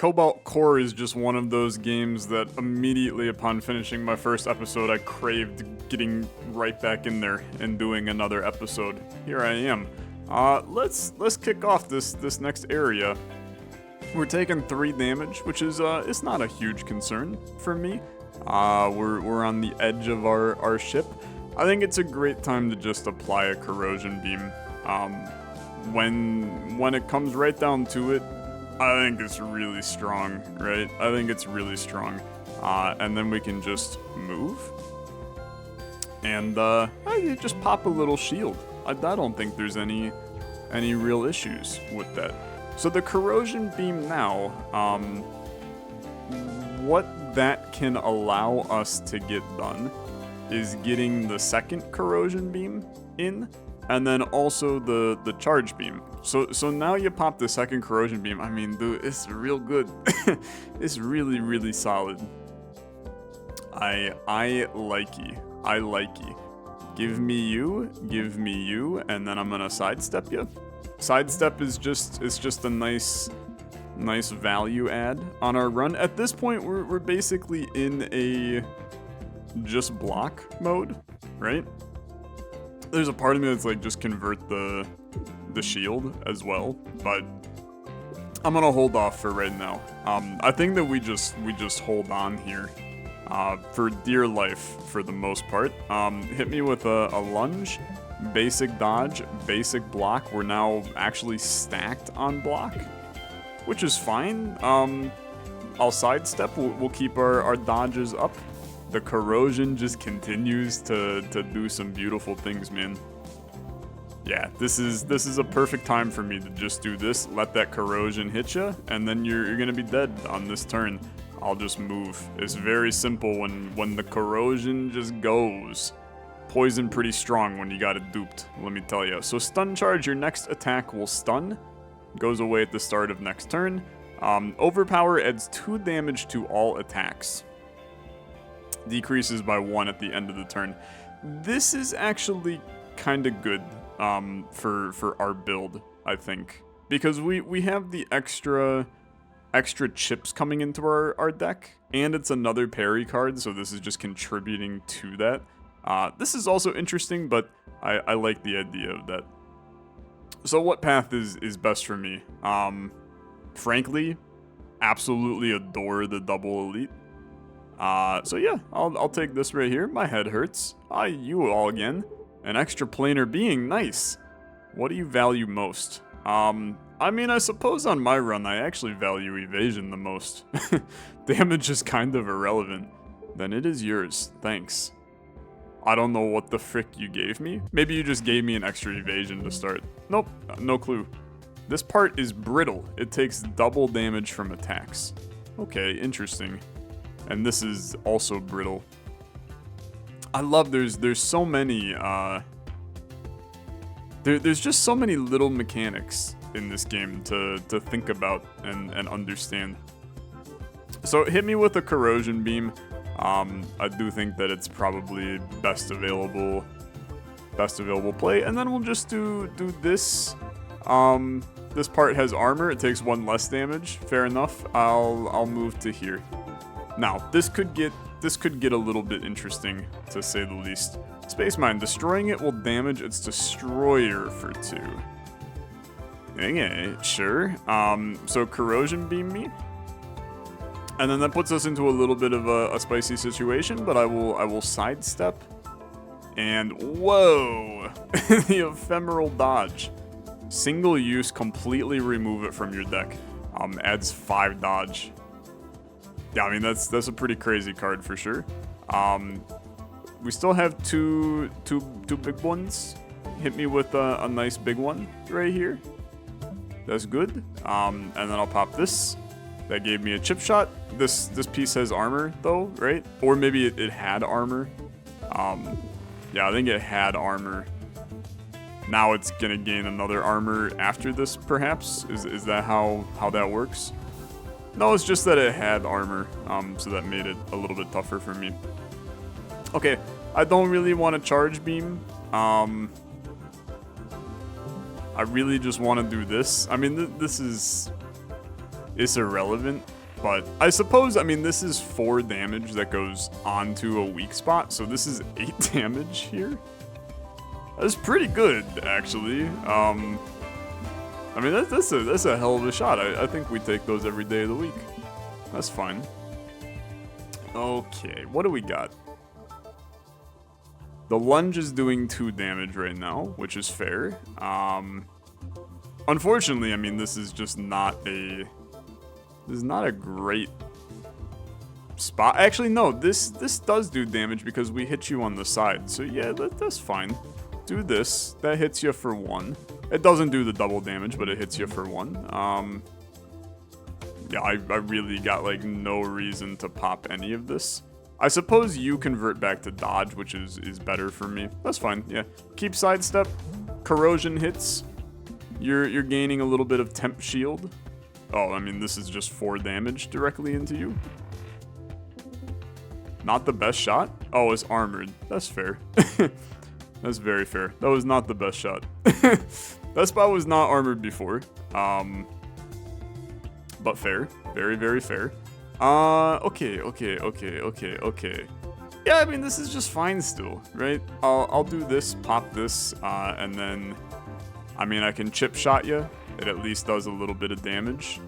Cobalt Core is just one of those games that immediately upon finishing my first episode, I craved getting right back in there and doing another episode. Here I am. Let's kick off this next area. We're taking 3 damage, which is it's not a huge concern for me. We're on the edge of our ship. I think it's a great time to just apply a corrosion beam. When it comes right down to it, I think it's really strong, right? I think it's really strong. And then we can just move. And you just pop a little shield. I don't think there's any real issues with that. So the corrosion beam now, what that can allow us to get done is getting the second corrosion beam in, and then also the charge beam. So now you pop the second corrosion beam. I mean, dude, it's real good. It's really, really solid. I like you. I like you. Give me you, and then I'm gonna sidestep you. Sidestep is just a nice value add on our run. At this point, we're basically in a just block mode, right? There's a part of me that's like, just convert the shield as well, but I'm gonna hold off for right now. I think that we just hold on here for dear life for the most part. Hit me with a lunge, basic dodge, basic block. We're now actually stacked on block, which is fine. I'll sidestep. We'll keep our dodges up. The corrosion just continues to do some beautiful things, man. Yeah, this is a perfect time for me to just do this, let that corrosion hit you, and then you're gonna be dead on this turn. I'll just move. It's very simple when the corrosion just goes. Poison pretty strong when you got it duped, let me tell you. So stun charge, your next attack will stun. Goes away at the start of next turn. Overpower adds 2 damage to all attacks. Decreases by 1 at the end of the turn. This is actually kind of good for our build, I think, because we have the extra chips coming into our deck, and it's another parry card, so this is just contributing to that. This is also interesting, but I like the idea of that. So what path is best for me? Frankly, absolutely adore the double elite. So yeah, I'll take this right here. My head hurts. You all again. An extra planar being, nice. What do you value most? I mean, I suppose on my run, I actually value evasion the most. Damage is kind of irrelevant. Then it is yours, thanks. I don't know what the frick you gave me. Maybe you just gave me an extra evasion to start. Nope, no clue. This part is brittle. It takes double damage from attacks. Okay, interesting. And this is also brittle. I love there's so many there's just so many little mechanics in this game to think about and understand. So hit me with a corrosion beam. I do think that it's probably best available play, and then we'll just do this. This part has armor. It takes 1 less damage. Fair enough. I'll move to here. Now this could get a little bit interesting, to say the least. Space Mine. Destroying it will damage its destroyer for 2. Okay, sure. So corrosion beam me. And then that puts us into a little bit of a spicy situation, but I will sidestep. And whoa! The ephemeral dodge. Single use, completely remove it from your deck. Adds 5 dodge. Yeah, I mean that's a pretty crazy card for sure. We still have two big ones. Hit me with a nice big one right here. That's good. And then I'll pop this. That gave me a chip shot. This piece has armor though, right? Or maybe it had armor. Yeah, I think it had armor. Now it's gonna gain another armor after this, perhaps? Is that how that works? No, it's just that it had armor, so that made it a little bit tougher for me. Okay, I don't really want to charge beam. I really just want to do this. I mean, this is it's irrelevant. But I suppose, I mean, this is 4 damage that goes onto a weak spot, so this is 8 damage here. That's pretty good, actually. I mean, that's a hell of a shot. I think we take those every day of the week. That's fine. Okay, what do we got? The lunge is doing 2 damage right now, which is fair. Unfortunately, I mean, this is just not a... This is not a great spot. Actually, no, this does do damage because we hit you on the side. So yeah, that's fine. Do this. That hits you for 1. It doesn't do the double damage, but it hits you for 1. Yeah, I really got like no reason to pop any of this. I suppose you convert back to dodge, which is better for me. That's fine, yeah. Keep sidestep. Corrosion hits. You're gaining a little bit of temp shield. Oh, I mean, this is just 4 damage directly into you. Not the best shot? Oh, it's armored. That's fair. That's very fair. That was not the best shot. That spot was not armored before. But fair. Very, very fair. Okay. Yeah, I mean, this is just fine still, right? I'll do this, pop this, and then... I mean, I can chip shot you. It at least does a little bit of damage.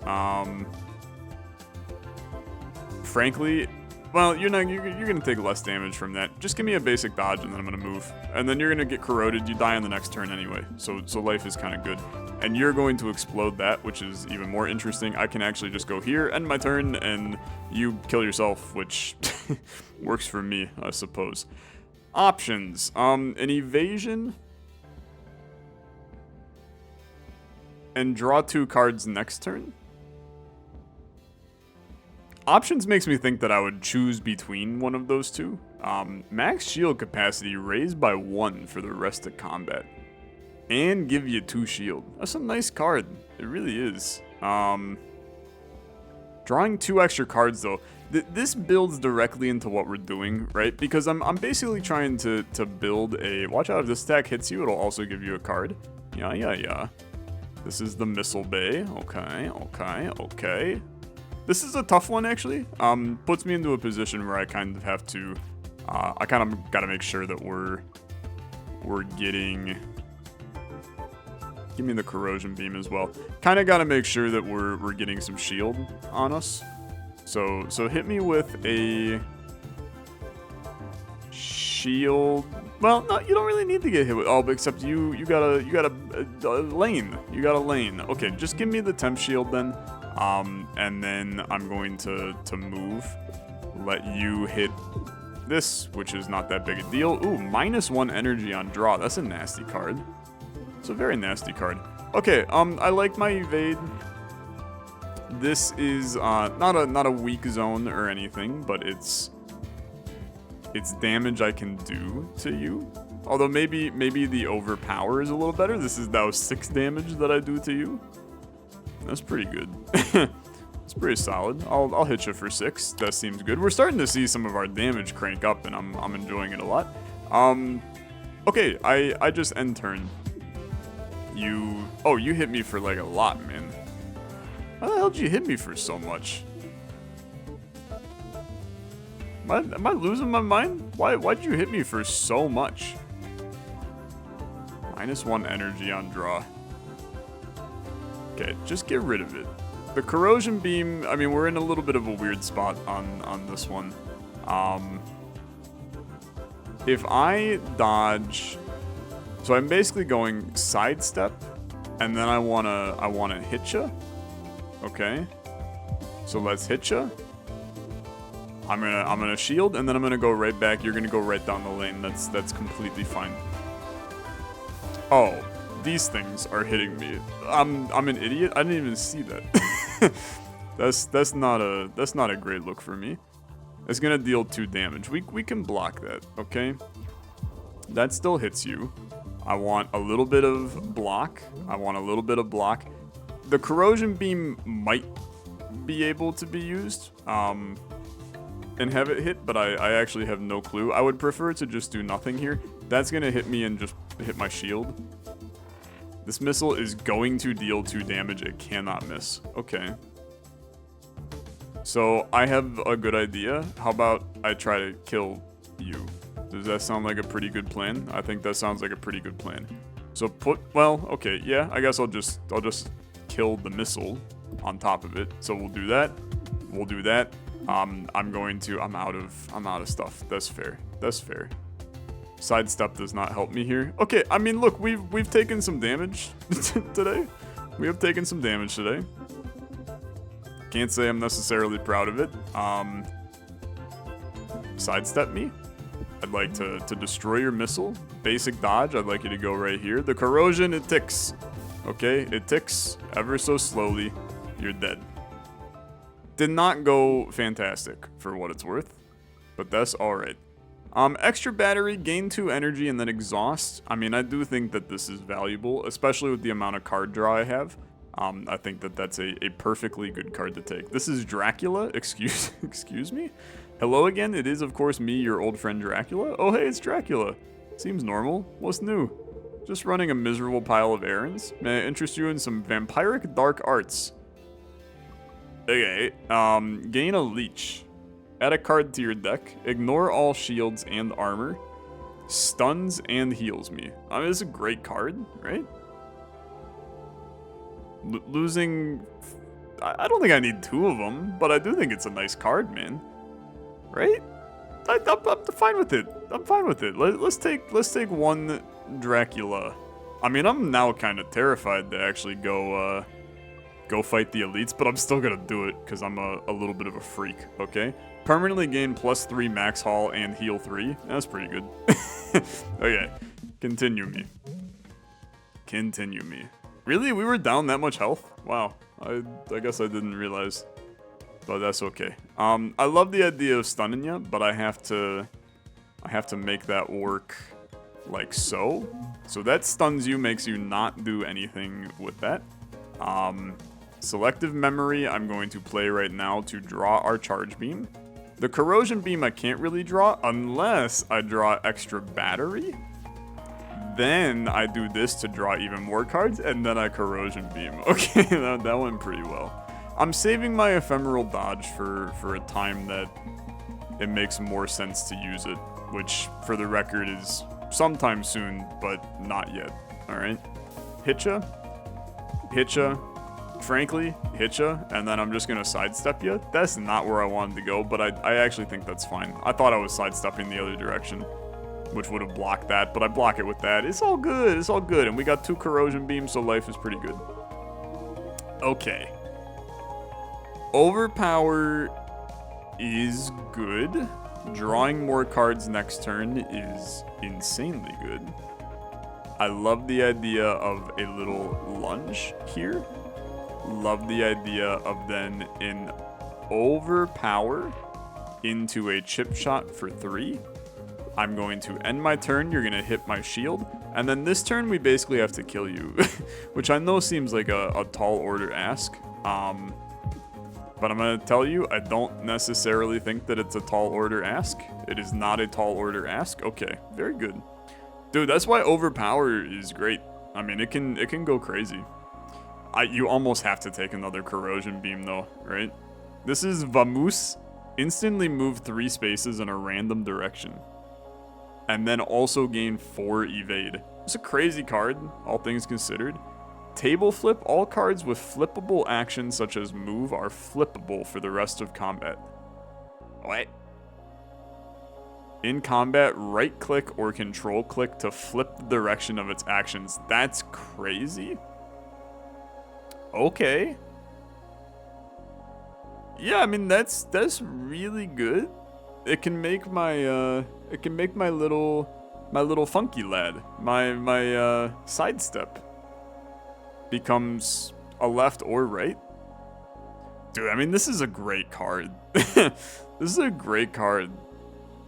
Frankly, well, you're gonna take less damage from that. Just give me a basic dodge and then I'm gonna move. And then you're gonna get corroded. You die on the next turn anyway. So life is kind of good. And you're going to explode that, which is even more interesting. I can actually just go here, end my turn, and you kill yourself, which works for me, I suppose. Options. An evasion. And draw 2 cards next turn. Options makes me think that I would choose between one of those 2. Max shield capacity raised by 1 for the rest of combat. And give you 2 shield. That's a nice card. It really is. Drawing 2 extra cards though. This builds directly into what we're doing, right? Because I'm basically trying to build a... Watch out, if this stack hits you, it'll also give you a card. Yeah. This is the Missile Bay. Okay. This is a tough one, actually. Puts me into a position where I kind of have to... I kind of got to make sure that we're getting... Give me the Corrosion Beam as well. Kind of got to make sure that we're getting some shield on us. So hit me with a... Shield... Well, no, you don't really need to get hit with... Oh, except you got a lane. You got a lane. Okay, just give me the temp shield then. And then I'm going to move. Let you hit this, which is not that big a deal. Ooh, -1 energy on draw. That's a nasty card. It's a very nasty card. Okay, I like my evade. This is not a weak zone or anything, but it's damage I can do to you. Although maybe the overpower is a little better. This is now 6 damage that I do to you. That's pretty good. It's pretty solid. I'll hit you for 6. That seems good. We're starting to see some of our damage crank up, and I'm enjoying it a lot. Okay, I just end turn. You hit me for like a lot, man. How the hell did you hit me for so much? Am I losing my mind? Why'd you hit me for so much? -1 energy on draw. Okay, just get rid of it. The Corrosion Beam, I mean, we're in a little bit of a weird spot on this one. If I dodge... So I'm basically going sidestep, and then I wanna hit ya. Okay. So let's hit ya. I'm gonna shield, and then I'm gonna go right back. You're gonna go right down the lane. That's completely fine. Oh, these things are hitting me. I'm an idiot. I didn't even see that. that's not a great look for me. It's gonna deal 2 damage. We can block that, okay? That still hits you. I want a little bit of block. The Corrosion Beam might be able to be used. And have it hit, but I actually have no clue. I would prefer to just do nothing here. That's gonna hit me and just hit my shield. This missile is going to deal 2 damage. It cannot miss. Okay. So I have a good idea. How about I try to kill you? Does that sound like a pretty good plan? I think that sounds like a pretty good plan. So well, okay, yeah, I guess I'll just kill the missile on top of it. So we'll do that. We'll do that. I'm out of stuff. That's fair. That's fair. Sidestep does not help me here. Okay, I mean, look, we've taken some damage today. We have taken some damage today. Can't say I'm necessarily proud of it. Sidestep me. I'd like to destroy your missile. Basic dodge, I'd like you to go right here. The corrosion, it ticks. Okay, it ticks ever so slowly. You're dead. Did not go fantastic for what it's worth, but that's alright. Extra battery, gain 2 energy, and then exhaust. I mean, I do think that this is valuable, especially with the amount of card draw I have. I think that that's a perfectly good card to take. This is Dracula. Excuse me? Hello again. It is, of course, me, your old friend Dracula. Oh, hey, it's Dracula. Seems normal. What's new? Just running a miserable pile of errands. May I interest you in some vampiric dark arts? Okay. Gain a leech. Add a card to your deck. Ignore all shields and armor. Stuns and heals me. I mean, it's a great card, right? Losing... I don't think I need 2 of them, but I do think it's a nice card, man. Right? I'm fine with it. I'm fine with it. Let's take 1 Dracula. I mean, I'm now kind of terrified to actually go fight the elites, but I'm still gonna do it because I'm a little bit of a freak, okay? Permanently gain +3 max haul and heal 3. That's pretty good. Okay, continue me. Continue me. Really? We were down that much health? Wow. I guess I didn't realize. But that's okay. I love the idea of stunning you, but I have to make that work like so. So that stuns you, makes you not do anything with that. Selective memory, I'm going to play right now to draw our charge beam. The corrosion beam I can't really draw unless I draw extra battery. Then I do this to draw even more cards, and then I corrosion beam. Okay, that went pretty well. I'm saving my ephemeral dodge for a time that it makes more sense to use it, which, for the record, is sometime soon, but not yet. Alright? Hitcha. Hitcha. Frankly, hitcha, and then I'm just gonna sidestep you. That's not where I wanted to go, but I actually think that's fine. I thought I was sidestepping the other direction, which would have blocked that, but I block it with that. It's all good, it's all good, and we got 2 corrosion beams, so life is pretty good. Okay. Overpower is good. Drawing more cards next turn is insanely good. I love the idea of a little lunge here. Love the idea of then an overpower into a chip shot for 3. I'm going to end my turn, you're going to hit my shield, and then this turn we basically have to kill you, which I know seems like a tall order ask, but I'm going to tell you, I don't necessarily think that it's a tall order ask. It is not a tall order ask. Okay, very good. Dude, that's why overpower is great. I mean, it can go crazy. You almost have to take another corrosion beam though, right? This is Vamoose. Instantly move 3 spaces in a random direction. And then also gain 4 evade. It's a crazy card, all things considered. Table flip. All cards with flippable actions such as move are flippable for the rest of combat. What? In combat, right click or control click to flip the direction of its actions. That's crazy. Okay. Yeah, I mean that's really good. It can make my little funky lad, my sidestep becomes a left or right. Dude, I mean this is a great card. This is a great card.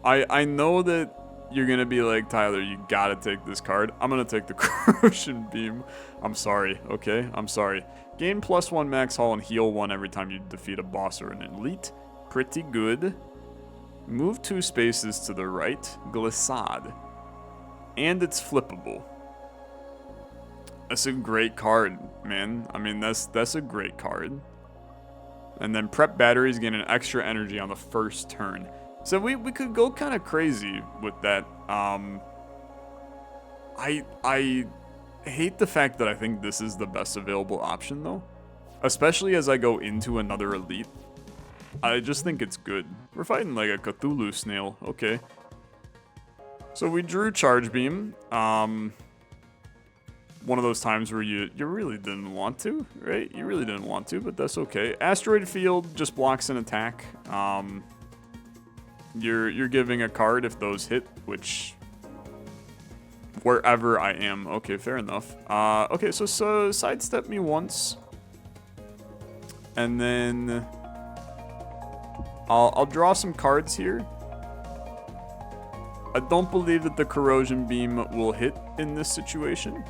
I know that you're gonna be like, Tyler, you gotta take this card. I'm gonna take the corrosion beam. I'm sorry, okay? I'm sorry. Gain +1 max haul and heal 1 every time you defeat a boss or an elite. Pretty good. Move 2 spaces to the right. Glissade. And it's flippable. That's a great card, man. I mean, that's a great card. And then prep batteries gain an extra energy on the first turn. So we could go kind of crazy with that. I hate the fact that I think this is the best available option though. Especially as I go into another elite. I just think it's good. We're fighting like a Cthulhu snail. Okay. So we drew Charge Beam. One of those times where you really didn't want to, right? You really didn't want to, but that's okay. Asteroid Field just blocks an attack. You're giving a card if those hit, which wherever I am. Okay, fair enough. Okay, so sidestep me once, and then I'll draw some cards here. I don't believe that the Corrosion Beam will hit in this situation.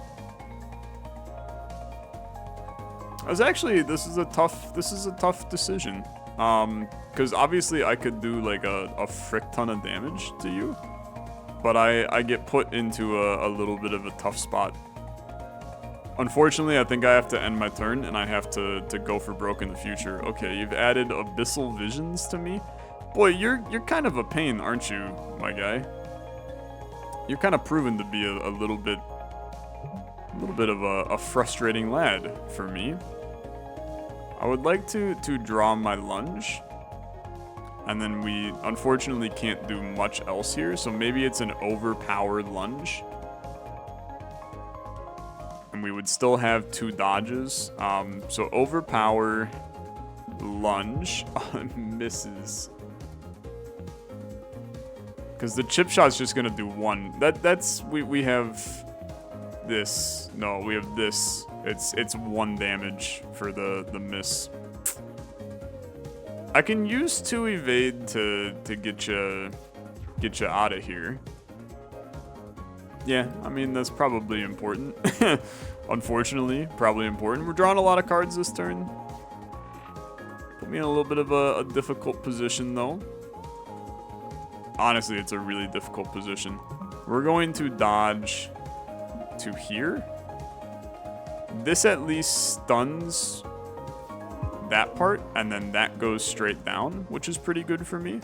This is a tough decision. Because obviously I could do like a frick ton of damage to you, but I get put into a little bit of a tough spot. Unfortunately, I think I have to end my turn and I have to go for broke in the future. Okay, you've added Abyssal Visions to me. Boy, you're kind of a pain, aren't you, my guy? You're kind of proven to be a little bit of a frustrating lad for me. I would like to draw my lunge, and then we unfortunately can't do much else here, so maybe it's an overpowered lunge. And we would still have 2 dodges. So overpower, lunge, misses. Because the chip shot's just gonna do 1. We have this. No, we have this. It's 1 damage for the miss. I can use 2 evade to get you out of here. Yeah, I mean that's probably important. Unfortunately, probably important. We're drawing a lot of cards this turn. Put me in a little bit of a difficult position though. Honestly, it's a really difficult position. We're going to dodge to here. This at least stuns that part, and then that goes straight down, which is pretty good for me.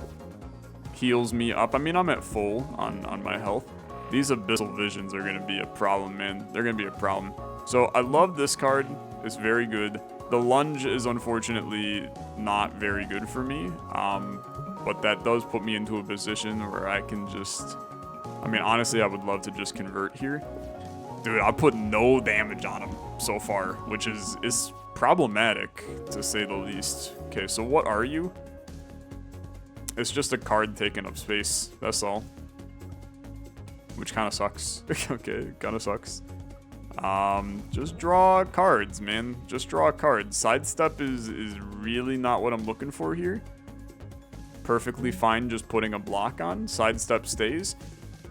Heals me up. I mean, I'm at full on my health. These Abyssal Visions are going to be a problem, man. They're going to be a problem. So I love this card. It's very good. The lunge is unfortunately not very good for me. But that does put me into a position where I can just... I mean, honestly, I would love to just convert here. Dude, I put no damage on him so far, which is problematic, to say the least. Okay, so what are you? It's just a card taking up space, that's all. Which kind of sucks. Okay, kind of sucks. Just draw cards, man. Just draw cards. Sidestep is really not what I'm looking for here. Perfectly fine just putting a block on. Sidestep stays.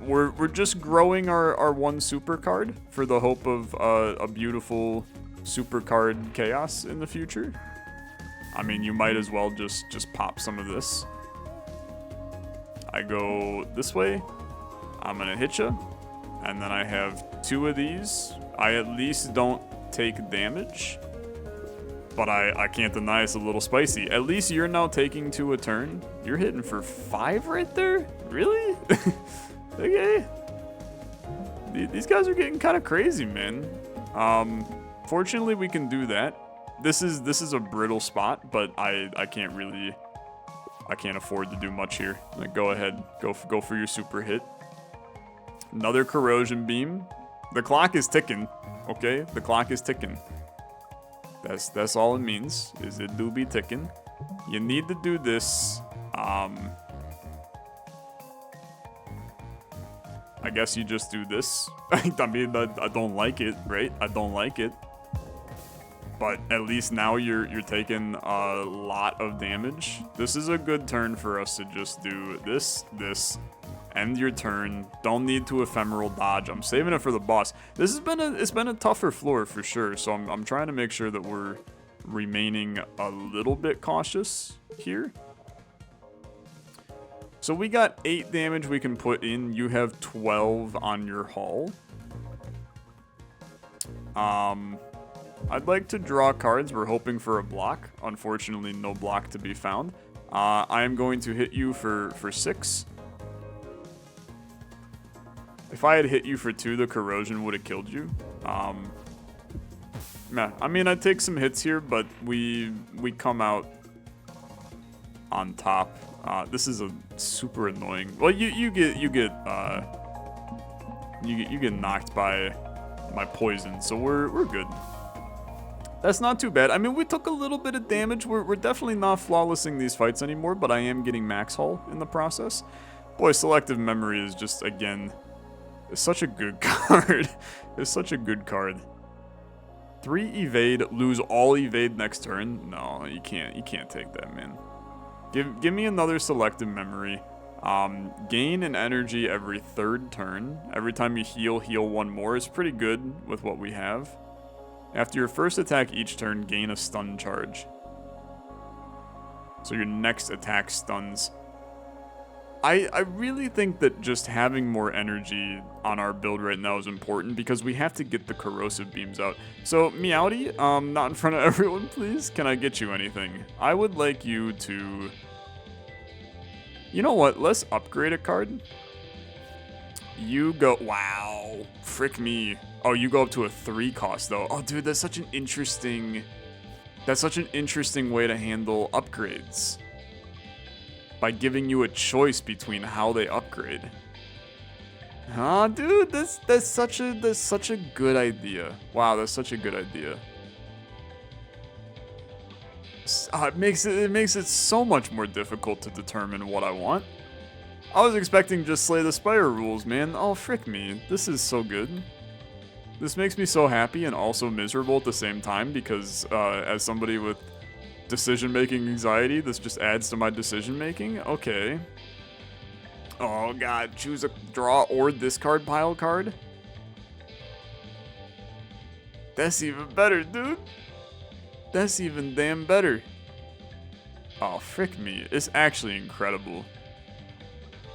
We're just growing our 1 super card for the hope of a beautiful super card chaos in the future. I mean, you might as well just pop some of this. I go this way. I'm gonna hit you, and then I have 2 of these. I at least don't take damage, but I can't deny it's a little spicy. At least you're now taking 2 a turn. You're hitting for 5 right there? Really? Okay. These guys are getting kind of crazy, man. Fortunately, we can do that. This is a brittle spot, but I can't really... I can't afford to do much here. Like, go ahead. Go for your super hit. Another Corrosion Beam. The clock is ticking, okay? The clock is ticking. That's all it means, is it do be ticking. You need to do this. I guess you just do this. I mean, I don't like it, right? I don't like it. But at least now you're taking a lot of damage. This is a good turn for us to just do this, end your turn. Don't need to ephemeral dodge. I'm saving it for the boss. This has been it's been a tougher floor for sure. So I'm trying to make sure that we're remaining a little bit cautious here. So we got 8 damage we can put in. You have 12 on your hull. I'd like to draw cards. We're hoping for a block. Unfortunately, no block to be found. I am going to hit you for 6. If I had hit you for 2, the corrosion would have killed you. Yeah, I mean, I'd take some hits here, but we come out on top. This is a super annoying. Well, you get knocked by my poison, so we're good. That's not too bad. I mean, we took a little bit of damage. We're definitely not flawlessing these fights anymore, but I am getting max hull in the process. Boy, selective memory is just, again, it's such a good card. It's such a good card. 3 evade, lose all evade next turn. No, you can't take that, man. Give me another selective memory. Gain an energy every 3rd turn. Every time you heal 1 more is pretty good with what we have. After your first attack each turn, gain a stun charge. So your next attack stuns. I really think that just having more energy on our build right now is important because we have to get the corrosive beams out. So, Meowdy, not in front of everyone, please. Can I get you anything? I would like you to... You know what? Let's upgrade a card. You go... Wow. Frick me. Oh, you go up to a 3 cost, though. Oh, dude, that's such an interesting... That's such an interesting way to handle upgrades. By giving you a choice between how they upgrade. Huh, dude, that's such a good idea. Wow, that's such a good idea. It makes it so much more difficult to determine what I want. I was expecting just Slay the Spire rules, man. Oh, frick me. This is so good. This makes me so happy and also miserable at the same time because as somebody with decision-making anxiety, this just adds to my decision-making. Okay. Oh, God. Choose a draw or discard pile card. That's even better, dude. That's even damn better. Oh, frick me. It's actually incredible.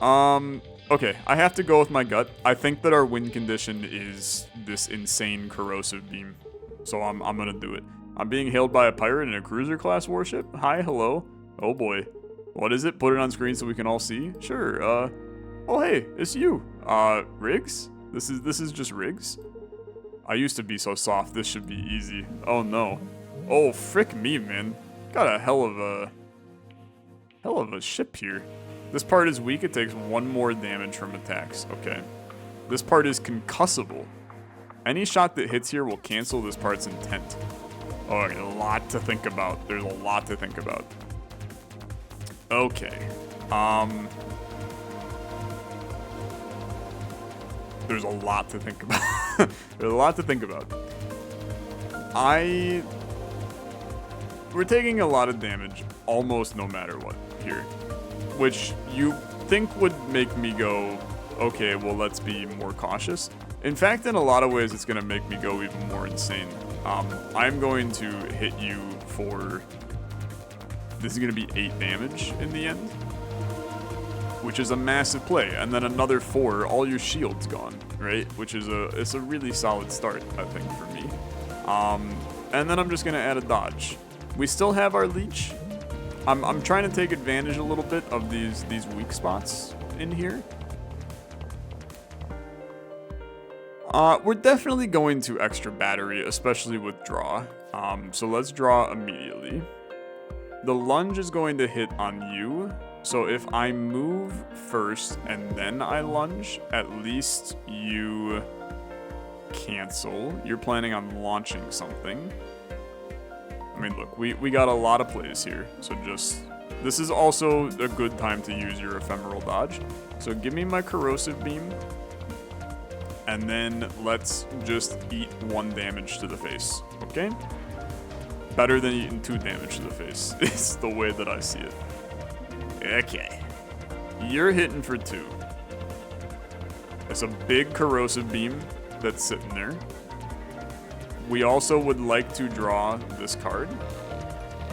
Okay. I have to go with my gut. I think that our win condition is this insane corrosive beam. So I'm gonna do it. I'm being hailed by a pirate in a cruiser class warship. Hi, hello. Oh boy. What is it? Put it on screen so we can all see? Sure, oh hey, it's you. Riggs? This is just Riggs? I used to be so soft, this should be easy. Oh no. Oh, frick me, man. Got a hell of a ship here. This part is weak, it takes 1 more damage from attacks. Okay. This part is concussable. Any shot that hits here will cancel this part's intent. Oh, a lot to think about. There's a lot to think about. Okay. There's a lot to think about. There's a lot to think about. We're taking a lot of damage almost no matter what here. Which you think would make me go, okay, well, let's be more cautious. In fact, in a lot of ways, it's going to make me go even more insane. I'm going to hit you for... This is going to be 8 damage in the end. Which is a massive play. And then another 4, all your shield's gone, right? Which is it's a really solid start, I think, for me. And then I'm just going to add a dodge. We still have our leech. I'm trying to take advantage a little bit of these weak spots in here. We're definitely going to extra battery, especially with draw. So let's draw immediately. The lunge is going to hit on you. So if I move first and then I lunge, at least you cancel. You're planning on launching something. I mean, look, we got a lot of plays here. So this is also a good time to use your ephemeral dodge. So give me my corrosive beam. And then let's just eat 1 damage to the face, okay? Better than eating 2 damage to the face is the way that I see it. Okay. You're hitting for 2. It's a big corrosive beam that's sitting there. We also would like to draw this card.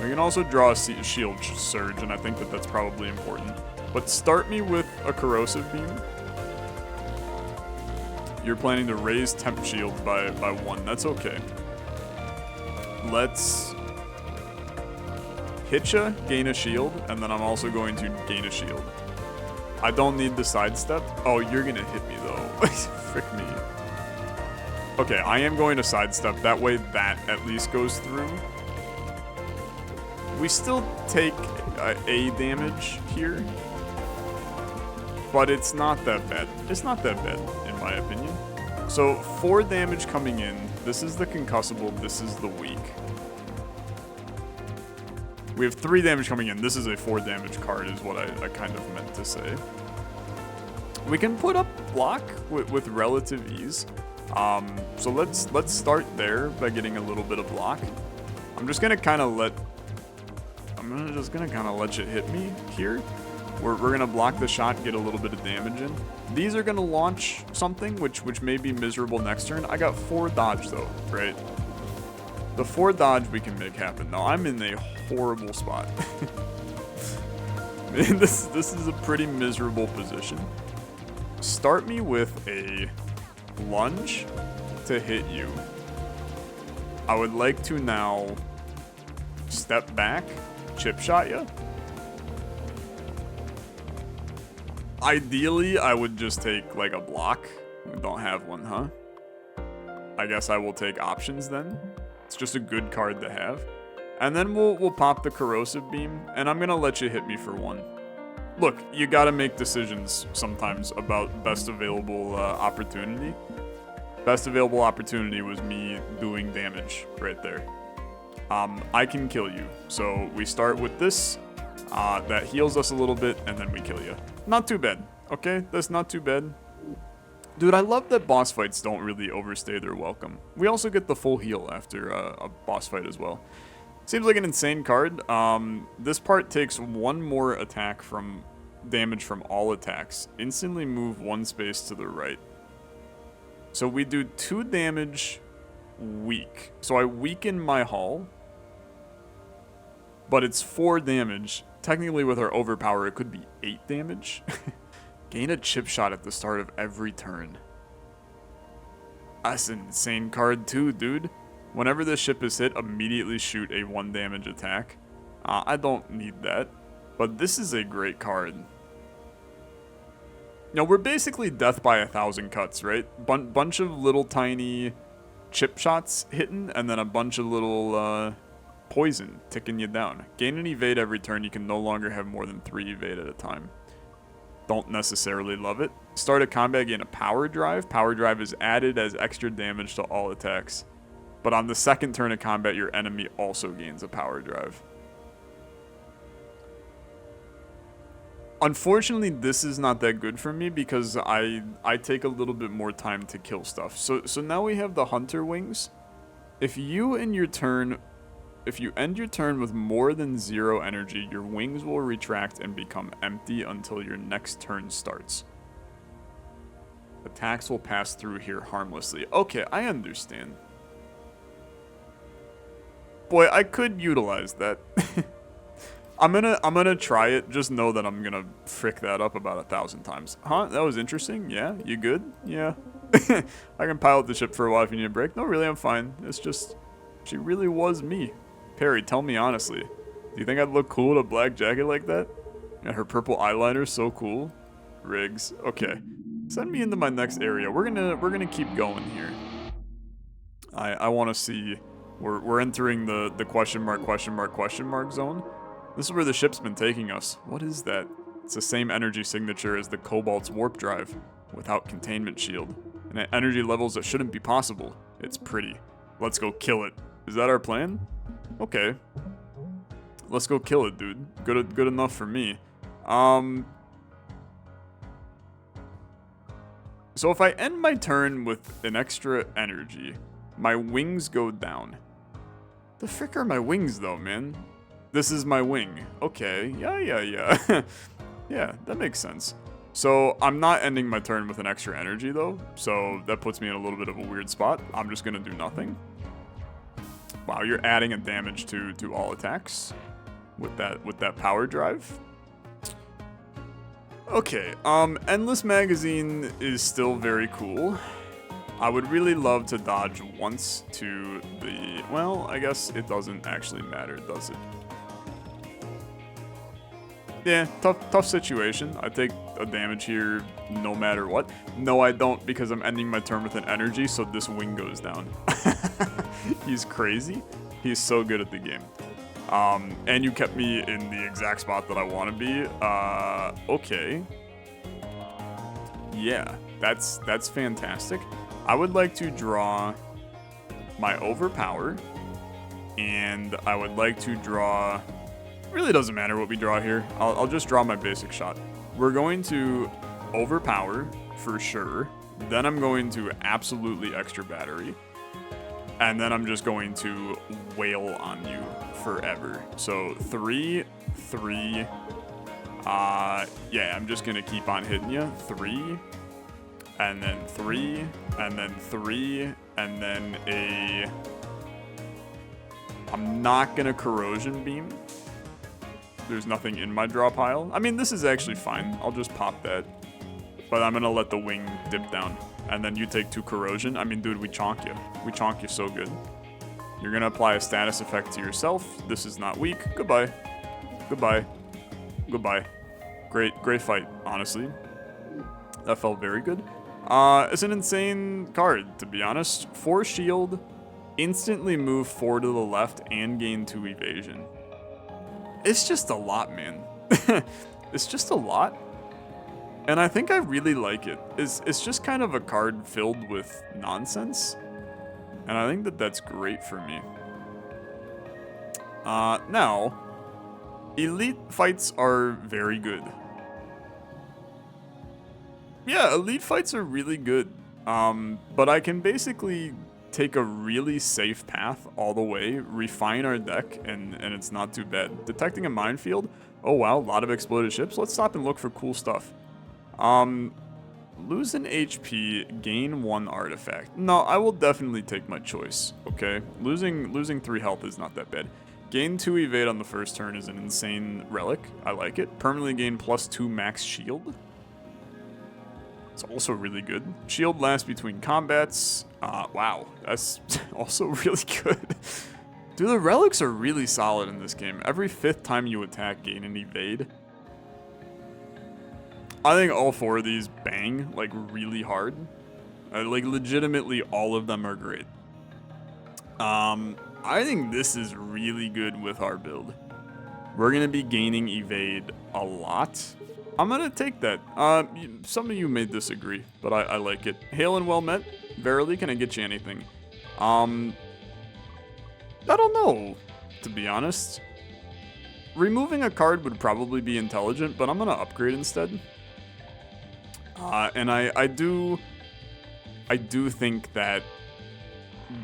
We can also draw a shield surge, and I think that that's probably important. But start me with a corrosive beam. You're planning to raise temp shield by 1. That's okay. let's hit ya, gain a shield, and then I'm also going to gain a shield. I don't need the sidestep. Oh, you're gonna hit me though. Frick me. Okay, I am going to sidestep. That way that at least goes through. We still take A damage here. But it's not that bad. It's not that bad, in my opinion. So, 4 damage coming in. This is the concussable. This is the weak. We have 3 damage coming in. This is a 4 damage card, is what I kind of meant to say. We can put up block with relative ease. So let's start there by getting a little bit of block. I'm just gonna kind of let you hit me here. We're gonna block the shot, get a little bit of damage in. These are gonna launch something which may be miserable next turn. I got 4 dodge though, right? The 4 dodge we can make happen. Now I'm in a horrible spot. Man, this is a pretty miserable position. Start me with a lunge to hit you. I would like to now step back, chip shot you. Ideally, I would just take like a block. We don't have one, huh? I guess I will take options then. It's just a good card to have. And then we'll pop the corrosive beam, and I'm gonna let you hit me for 1. Look, you gotta make decisions sometimes about best available opportunity. Best available opportunity was me doing damage right there. I can kill you. So we start with this. That heals us a little bit, and then we kill you. Not too bad, okay? That's not too bad. Dude, I love that boss fights don't really overstay their welcome. We also get the full heal after a boss fight as well. Seems like an insane card. This part takes 1 more attack from damage from all attacks. Instantly move 1 space to the right. So we do 2 damage weak. So I weaken my hull. But it's 4 damage. Technically with our overpower, it could be 8 damage. Gain a chip shot at the start of every turn. That's an insane card too, dude. Whenever this ship is hit, immediately shoot a 1 damage attack. I don't need that. But this is a great card. Now, we're basically death by 1,000 cuts, right? Bunch of little tiny chip shots hitting, and then a bunch of little poison ticking you down. Gain an evade every turn. You can no longer have more than 3 evade at a time. Don't necessarily love it. Start a combat, gain a power drive. Power drive is added as extra damage to all attacks. But on the second turn of combat, your enemy also gains a power drive. Unfortunately, this is not that good for me because I take a little bit more time to kill stuff. So now we have the Hunter Wings. If you end your turn with more than 0 energy, your wings will retract and become empty until your next turn starts. Attacks will pass through here harmlessly. Okay, I understand. Boy, I could utilize that. I'm gonna try it. Just know that I'm gonna frick that up about 1,000 times. Huh? That was interesting. Yeah? You good? Yeah. I can pilot the ship for a while if you need a break. No, really, I'm fine. It's just, she really was me. Perry, tell me honestly. Do you think I'd look cool in a black jacket like that? And her purple eyeliner, so cool. Riggs. Okay. Send me into my next area. We're gonna keep going here. I want to see. We're entering the question mark zone. This is where the ship's been taking us. What is that? It's the same energy signature as the Cobalt's warp drive, without containment shield, and at energy levels that shouldn't be possible. It's pretty. Let's go kill it. Is that our plan? Okay. Let's go kill it, dude. Good enough for me. So if I end my turn with an extra energy, my wings go down. The frick are my wings though, man? This is my wing. Okay, yeah. Yeah, that makes sense. So I'm not ending my turn with an extra energy though, so that puts me in a little bit of a weird spot. I'm just gonna do nothing. Wow, you're adding a damage to all attacks with that power drive. Okay, Endless Magazine is still very cool. I would really love to dodge once to the... Well, I guess it doesn't actually matter, does it? Yeah, tough situation. I take a damage here no matter what. No, I don't, because I'm ending my turn with an energy, so this wing goes down. He's crazy. He's so good at the game. And you kept me in the exact spot that I want to be. Okay. Yeah, that's fantastic. I would like to draw my Overpower, and I would like to draw... Really doesn't matter what we draw here. I'll just draw my basic shot. We're going to Overpower for sure. Then I'm going to absolutely extra battery. And then I'm just going to wail on you forever. So 3, 3. Yeah, I'm just going to keep on hitting you. 3. And then 3. And then 3. And then a... I'm not going to Corrosion Beam. There's nothing in my draw pile. I mean, this is actually fine. I'll just pop that. But I'm going to let the wing dip down. And then you take 2 Corrosion. I mean, dude, we chonk you. We chonk you so good. You're going to apply a status effect to yourself. This is not weak. Goodbye. Goodbye. Goodbye. Great fight, honestly. That felt very good. It's an insane card, to be honest. 4 shield, instantly move 4 to the left, and gain 2 evasion. It's just a lot, man. It's just a lot. And I think I really like it. It's just kind of a card filled with nonsense. And I think that that's great for me. Now, elite fights are very good. Yeah, elite fights are really good. But I can basically take a really safe path all the way, refine our deck, and it's not too bad. Detecting a minefield. Oh wow, a lot of exploded ships. Let's stop and look for cool stuff. Lose an HP, gain 1 artifact. No, I will definitely take my choice, okay? Losing 3 health is not that bad. Gain 2 evade on the first turn is an insane relic. I like it. Permanently gain +2 max shield. It's also really good. Shield lasts between combats. Wow, that's also really good. Dude, the relics are really solid in this game. Every 5th time you attack, gain an evade. I think all 4 of these bang, like, really hard. Like, legitimately, all of them are great. I think this is really good with our build. We're going to be gaining evade a lot. I'm going to take that. Some of you may disagree, but I like it. Hail and well met. Verily, can I get you anything? I don't know, to be honest. Removing a card would probably be intelligent, but I'm going to upgrade instead. And I do think that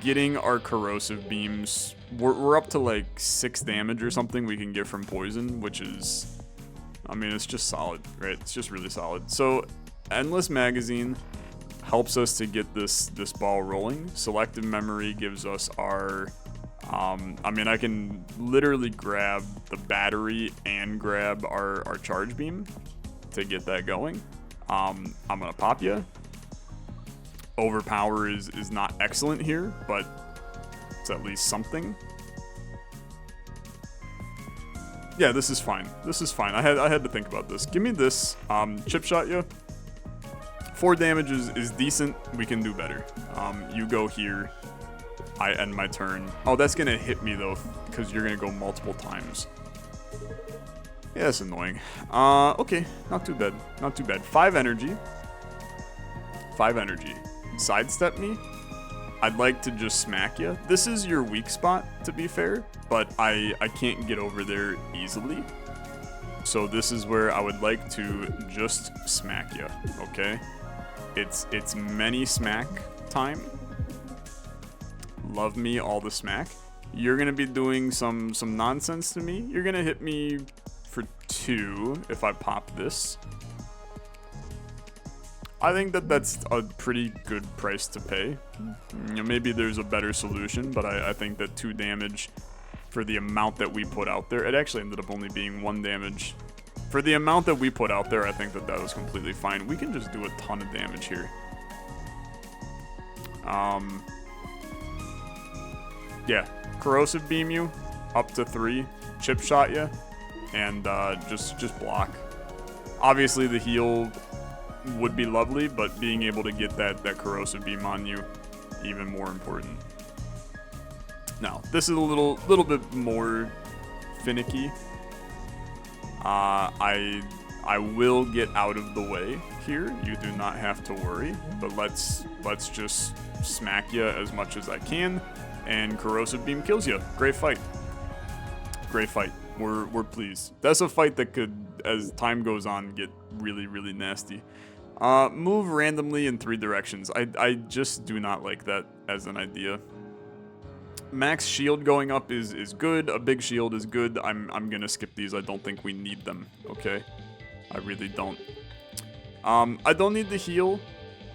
getting our corrosive beams, we're up to like 6 damage or something we can get from poison, which is, I mean, it's just solid, right? It's just really solid. So Endless Magazine helps us to get this ball rolling. Selective Memory gives us our, I mean, I can literally grab the battery and grab our charge beam to get that going. I'm gonna pop you. Overpower is not excellent here, but it's at least something. Yeah, this is fine. This is fine. I had to think about this. Give me this. Chip shot you. 4 damage is decent. We can do better. You go here. I end my turn. Oh, that's gonna hit me though, because you're gonna go multiple times. Yeah, that's annoying. Okay, not too bad. Not too bad. 5 energy. 5 energy. Sidestep me. I'd like to just smack you. This is your weak spot, to be fair, but I can't get over there easily. So this is where I would like to just smack you, okay? It's many smack time. Love me all the smack. You're gonna be doing some nonsense to me. You're gonna hit me for 2 if I pop this. I think that's a pretty good price to pay. You know, maybe there's a better solution, but I think that 2 damage for the amount that we put out there, it actually ended up only being 1 damage. For the amount that we put out there, I think that was completely fine. We can just do a ton of damage here. Yeah, corrosive beam you up to 3, chip shot you, and just block. Obviously the heal would be lovely, but being able to get that corrosive beam on you, even more important. Now, this is a little bit more finicky. I will get out of the way here. You do not have to worry, but let's just smack you as much as I can, and corrosive beam kills you. Great fight. Great fight. We're pleased. That's a fight that could, as time goes on, get really nasty. Move randomly in 3 directions. I just do not like that as an idea. Max shield going up is good. A big shield is good. I'm gonna skip these. I don't think we need them. Okay, I really don't. I don't need the heal.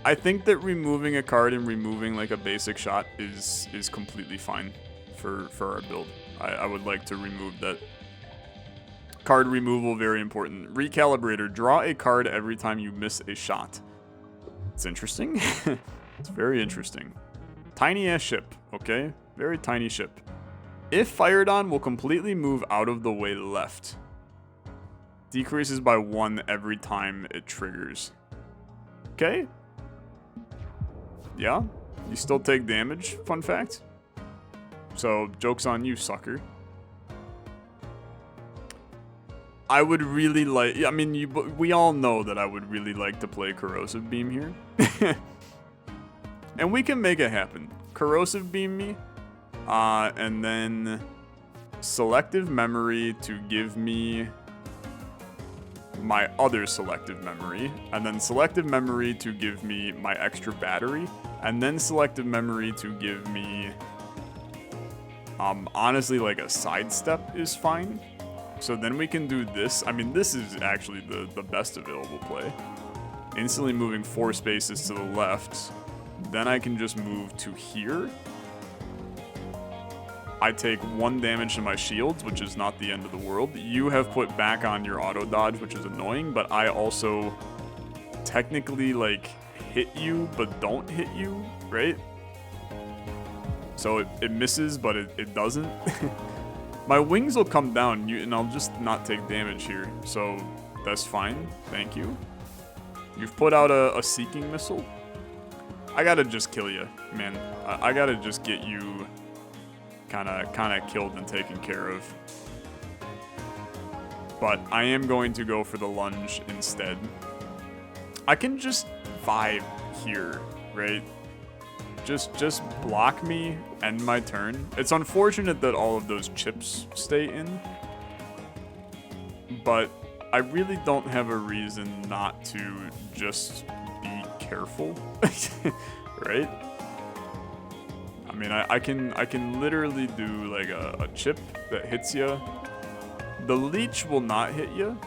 I think that removing a card and removing like a basic shot is completely fine for our build. I would like to remove that. Card removal, very important. Recalibrator, draw a card every time you miss a shot. It's interesting. It's very interesting. Tiny ass ship, okay? Very tiny ship. If fired on, will completely move out of the way left. Decreases by 1 every time it triggers. Okay? Yeah, you still take damage, fun fact. So, joke's on you, sucker. I would really like, I mean, we all know that I would really like to play Corrosive Beam here. And we can make it happen. Corrosive Beam me, and then Selective Memory to give me my other Selective Memory, and then Selective Memory to give me my extra battery, and then Selective Memory to give me, honestly, like a sidestep is fine. So then we can do this. I mean, this is actually the best available play. Instantly moving 4 spaces to the left. Then I can just move to here. I take 1 damage to my shields, which is not the end of the world. You have put back on your auto dodge, which is annoying, but I also technically like hit you, but don't hit you, right? So it misses, but it doesn't. My wings will come down, and I'll just not take damage here. So that's fine, thank you. You've put out a Seeking Missile. I gotta just kill you, man. I gotta just get you kinda killed and taken care of. But I am going to go for the lunge instead. I can just vibe here, right? Just block me, end my turn. It's unfortunate that all of those chips stay in, but I really don't have a reason not to just be careful, right? I mean, I can literally do like a chip that hits you. The leech will not hit you,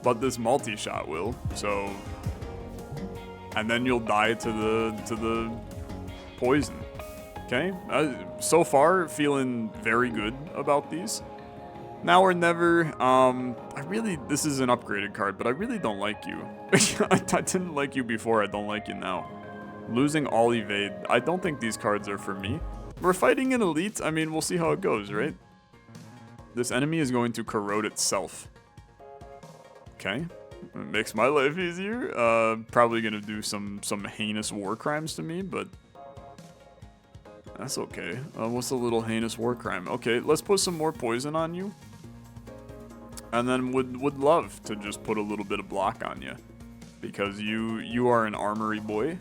but this multi-shot will. So, and then you'll die to the poison. Okay. So far, feeling very good about these. Now or never. This is an upgraded card, but I really don't like you. I didn't like you before. I don't like you now. Losing all evade. I don't think these cards are for me. We're fighting an elite. I mean, we'll see how it goes, right? This enemy is going to corrode itself. Okay. It makes my life easier. Probably gonna do some heinous war crimes to me, but that's okay. What's a little heinous war crime? Okay, let's put some more poison on you. And then would love to just put a little bit of block on you. Because you are an armory boy.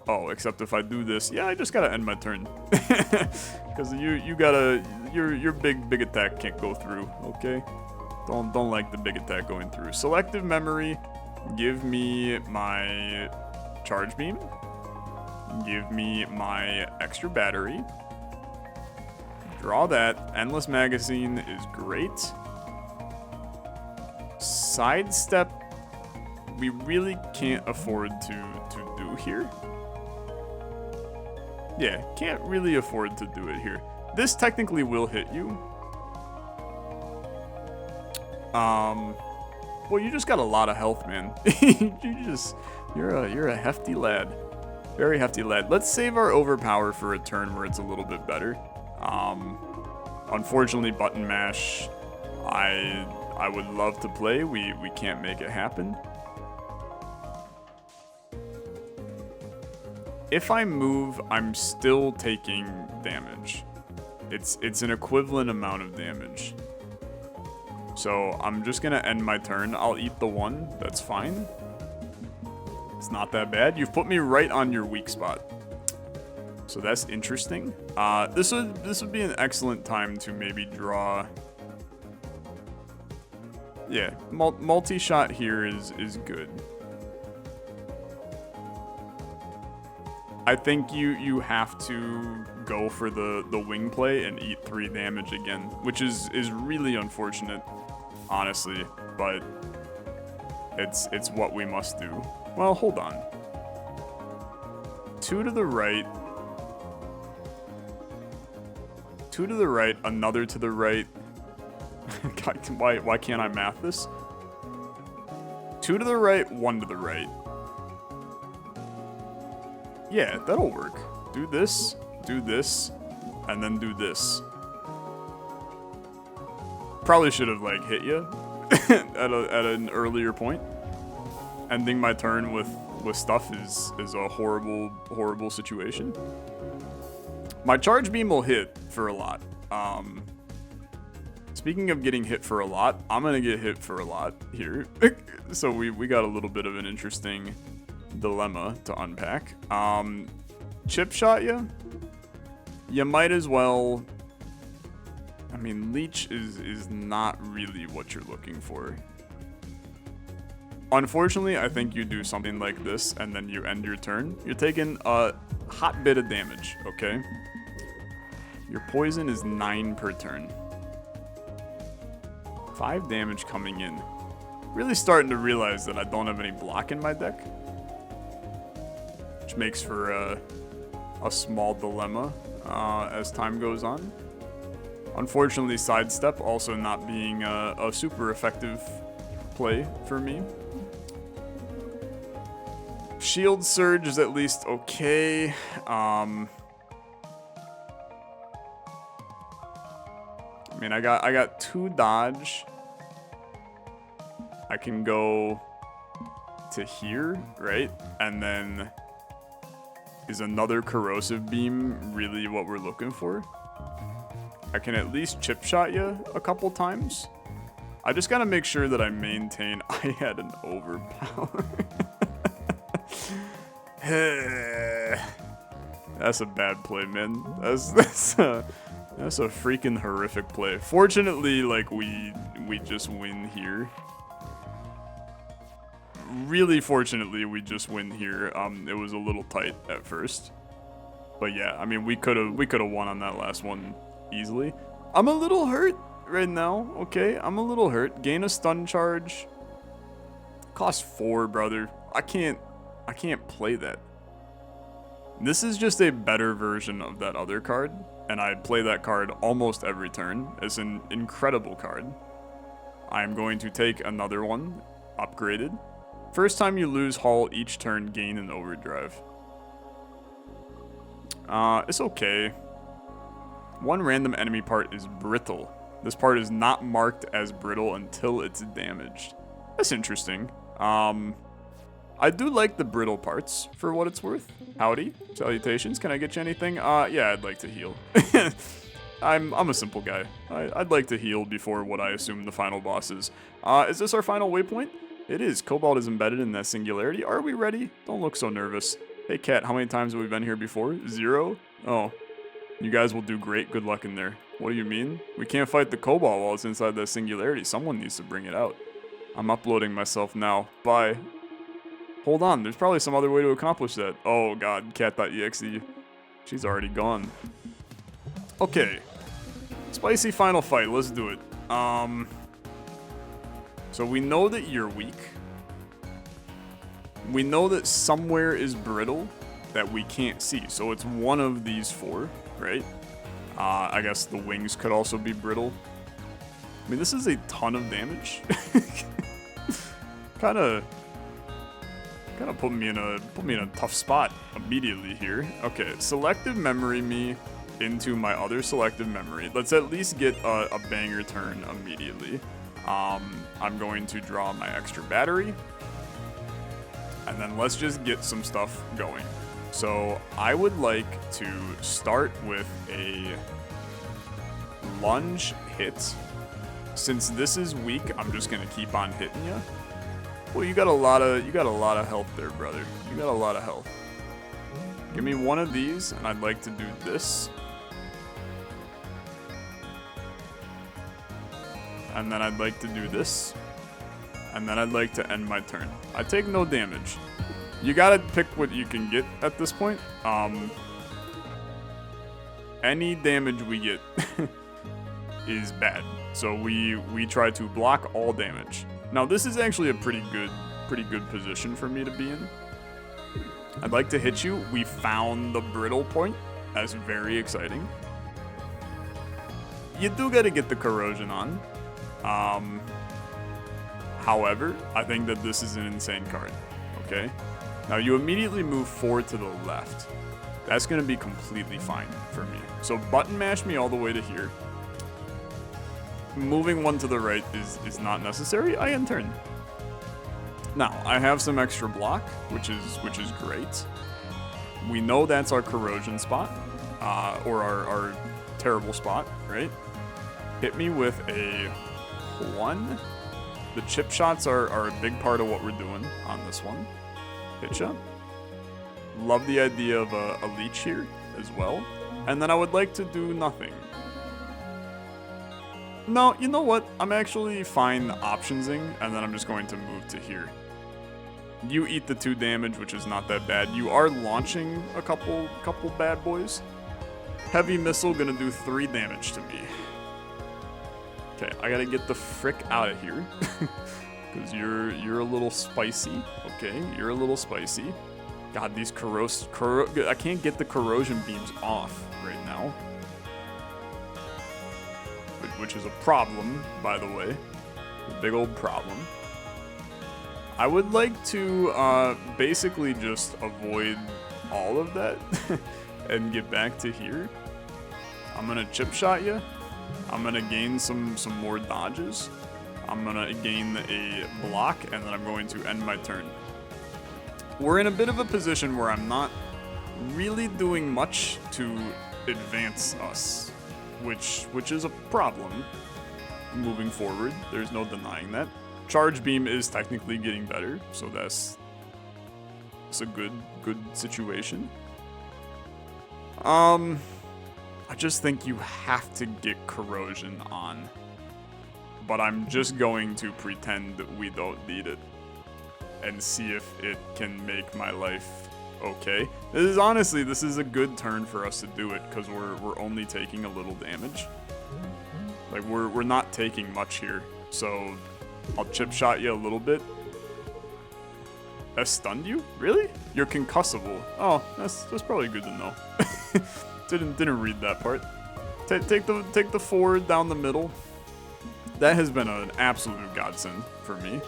Oh, except if I do this, yeah, I just gotta end my turn. Because your big attack can't go through, okay? Don't like the big attack going through. Selective Memory, give me my charge beam. Give me my extra battery. Draw that. Endless Magazine is great. Sidestep, we really can't afford to do here. Yeah, can't really afford to do it here. This technically will hit you. Well, you just got a lot of health, man. You're a hefty lad. Very hefty lead. Let's save our overpower for a turn where it's a little bit better. Unfortunately, button mash, I would love to play. We can't make it happen. If I move, I'm still taking damage. It's an equivalent amount of damage. So I'm just gonna end my turn. I'll eat the 1, that's fine. It's not that bad. You've put me right on your weak spot. So that's interesting. This would be an excellent time to maybe draw. Yeah, multi-shot here is good. I think you have to go for the wing play and eat 3 damage again, which is really unfortunate, honestly, but it's what we must do. Well, hold on. 2 to the right. 2 to the right, another to the right. God, why can't I math this? 2 to the right, 1 to the right. Yeah, that'll work. Do this, and then do this. Probably should have like hit you at an earlier point. Ending my turn with stuff is a horrible situation. My charge beam will hit for a lot. Speaking of getting hit for a lot, I'm gonna get hit for a lot here. So we got a little bit of an interesting dilemma to unpack. Chip shot you? You might as well. I mean, leech is not really what you're looking for. Unfortunately, I think you do something like this and then you end your turn. You're taking a hot bit of damage, okay? Your poison is 9 per turn. 5 damage coming in. Really starting to realize that I don't have any block in my deck. Which makes for a small dilemma as time goes on. Unfortunately, sidestep also not being a super effective play for me. Shield surge is at least okay. I mean, I got 2 dodge. I can go to here, right? And then is another corrosive beam really what we're looking for? I can at least chip shot you a couple times. I just gotta make sure that I maintain I had an overpower. That's a bad play, man. That's a freaking horrific play. Fortunately, like we just win here. Really fortunately, we just win here. It was a little tight at first, but yeah, I mean we could have won on that last one easily. I'm a little hurt right now. Okay, I'm a little hurt. Gain a stun charge. Cost 4, brother. I can't play that. This is just a better version of that other card, and I play that card almost every turn. It's an incredible card. I'm going to take another one, upgraded. First time you lose hull each turn, gain an overdrive. It's okay. One random enemy part is brittle. This part is not marked as brittle until it's damaged. That's interesting. I do like the brittle parts for what it's worth. Howdy, salutations. Can I get you anything? Yeah, I'd like to heal. I'm a simple guy. I'd like to heal before what I assume the final boss is. Is this our final waypoint? It is. Cobalt is embedded in that singularity. Are we ready? Don't look so nervous. Hey, Cat, how many times have we been here before? 0? Oh, you guys will do great. Good luck in there. What do you mean? We can't fight the Cobalt while it's inside that singularity. Someone needs to bring it out. I'm uploading myself now. Bye. Hold on. There's probably some other way to accomplish that. Oh, God. Cat.exe. She's already gone. Okay. Spicy final fight. Let's do it. So we know that you're weak. We know that somewhere is brittle that we can't see. So it's one of these 4, right? I guess the wings could also be brittle. I mean, this is a ton of damage. Kind of Gonna put me in a tough spot immediately here. Okay, selective memory me into my other selective memory. Let's at least get a banger turn immediately. I'm going to draw my extra battery, and then let's just get some stuff going. So I would like to start with a lunge hit. Since this is weak, I'm just gonna keep on hitting you. Well, you got a lot of health there, brother. You got a lot of health. Give me one of these, and I'd like to do this. And then I'd like to do this. And then I'd like to end my turn. I take no damage. You gotta pick what you can get at this point. Any damage we get is bad. So we try to block all damage. Now this is actually a pretty good position for me to be in. I'd like to hit you. We found the brittle point. That's very exciting. You do gotta get the corrosion on. However, I think that this is an insane card. Okay? Now you immediately move 4 to the left. That's gonna be completely fine for me. So button mash me all the way to here. Moving 1 to the right is not necessary. I end turn. Now, I have some extra block, which is great. We know that's our corrosion spot, or our terrible spot, right? Hit me with a 1. The chip shots are a big part of what we're doing on this one. Hit ya. Love the idea of a leech here as well. And then I would like to do nothing. No, you know what? I'm actually fine optionsing, and then I'm just going to move to here. You eat the 2 damage, which is not that bad. You are launching a couple bad boys. Heavy missile gonna do 3 damage to me. Okay, I gotta get the frick out of here. Because you're a little spicy. Okay, you're a little spicy. God, these I can't get the corrosion beams off right now. Which is a problem, by the way. A big old problem. I would like to basically just avoid all of that and get back to here. I'm gonna chip shot you. I'm gonna gain some more dodges. I'm gonna gain a block, and then I'm going to end my turn. We're in a bit of a position where I'm not really doing much to advance us, which is a problem moving forward. There's no denying that. Charge beam is technically getting better, so it's a good situation. I just think you have to get corrosion on, but I'm just going to pretend that we don't need it and see if it can make my life okay. This is a good turn for us to do it, because we're only taking a little damage. Like we're not taking much here, so I'll chip shot you a little bit. That stunned you? Really? You're concussable. Oh, that's probably good to know. Didn't read that part. Take the 4 down the middle. That has been an absolute godsend for me,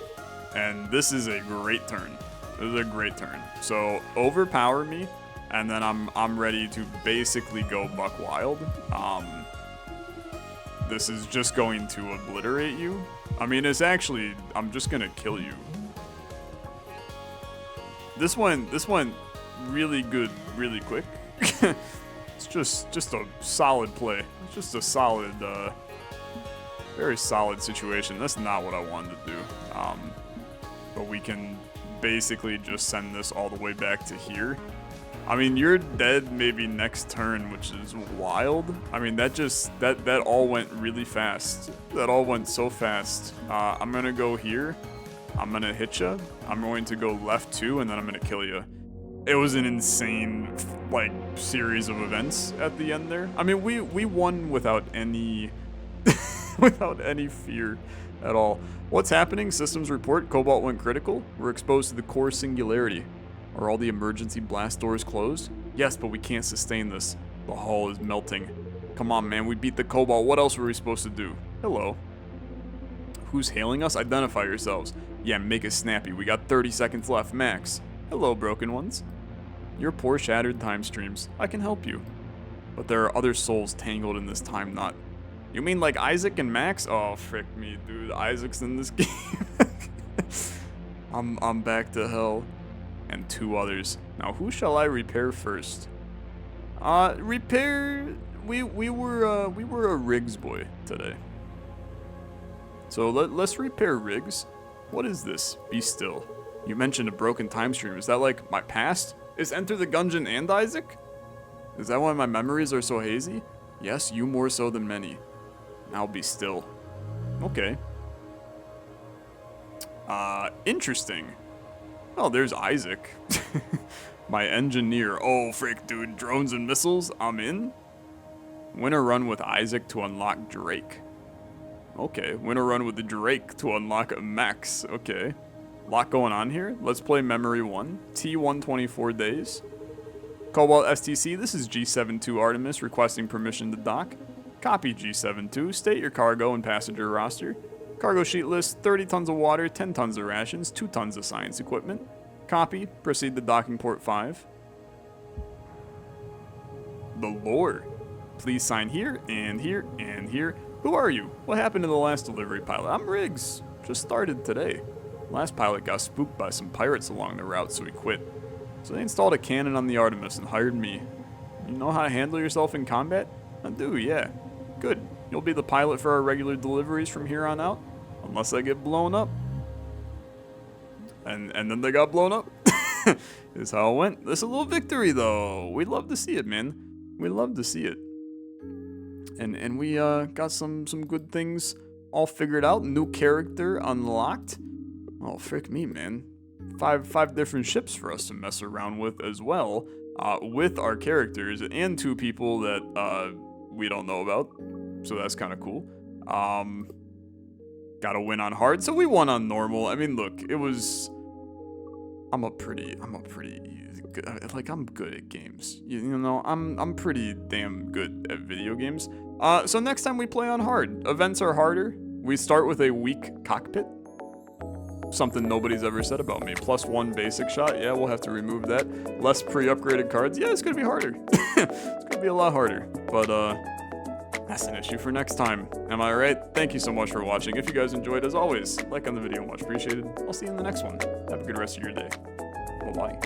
and this is a great turn. This is a great turn. So overpower me, and then I'm ready to basically go buck wild. This is just going to obliterate you. I mean, it's actually, I'm just gonna kill you. This went really good, really quick. It's just a solid play. It's just a solid, very solid situation. That's not what I wanted to do. But we can basically just send this all the way back to here. I mean, you're dead maybe next turn, which is wild. I mean, that all went really fast. That all went so fast. I'm gonna go here. I'm gonna hit you. I'm going to go left 2, and then I'm gonna kill you. It was an insane, like, series of events at the end there. I mean, we won without any without any fear at all. What's happening? Systems report, Cobalt went critical. We're exposed to the core singularity. Are all the emergency blast doors closed? Yes, but we can't sustain this. The hull is melting. Come on, man, we beat the Cobalt. What else were we supposed to do? Hello. Who's hailing us? Identify yourselves. Yeah, make it snappy. We got 30 seconds left, max. Hello, broken ones. Your poor shattered time streams. I can help you. But there are other souls tangled in this time knot. You mean like Isaac and Max? Oh, frick me, dude. Isaac's in this game. I'm back to hell. And 2 others. Now, who shall I repair first? Repair... We were a Riggs boy today. So let's repair Riggs. What is this? Be still. You mentioned a broken time stream. Is that like my past? Is Enter the Gungeon and Isaac? Is that why my memories are so hazy? Yes, you more so than many. Now be still. Okay. Interesting. Oh, there's Isaac. My engineer. Oh, frick, dude. Drones and missiles? I'm in. Win a run with Isaac to unlock Drake. Okay, win a run with the Drake to unlock Max. Okay. Lot going on here. Let's play Memory 1. T124 days. Cobalt STC, this is G72 Artemis requesting permission to dock. Copy G72, state your cargo and passenger roster. Cargo sheet list, 30 tons of water, 10 tons of rations, 2 tons of science equipment. Copy, proceed to docking port 5. The lore. Please sign here, and here, and here. Who are you? What happened to the last delivery pilot? I'm Riggs. Just started today. Last pilot got spooked by some pirates along the route, so he quit. So they installed a cannon on the Artemis and hired me. You know how to handle yourself in combat? I do, yeah. Good. You'll be the pilot for our regular deliveries from here on out, unless I get blown up. And then they got blown up. Is how it went. This is a little victory, though. We'd love to see it, man. We love to see it. And we got some good things all figured out. New character unlocked. Oh, frick me, man. Five different ships for us to mess around with as well, with our characters, and 2 people that we don't know about. So that's kind of cool. Gotta win on hard, so we won on normal. I mean, look, it was. I'm a pretty good, like, I'm good at games. You know, I'm pretty damn good at video games. So next time we play on hard. Events are harder. We start with a weak cockpit. Something nobody's ever said about me. +1 basic shot. Yeah, we'll have to remove that. Less pre-upgraded cards. Yeah, it's gonna be harder. It's gonna be a lot harder. But that's an issue for next time. Am I right? Thank you so much for watching. If you guys enjoyed, as always, like on the video, much appreciated. I'll see you in the next one. Have a good rest of your day. Bye-bye.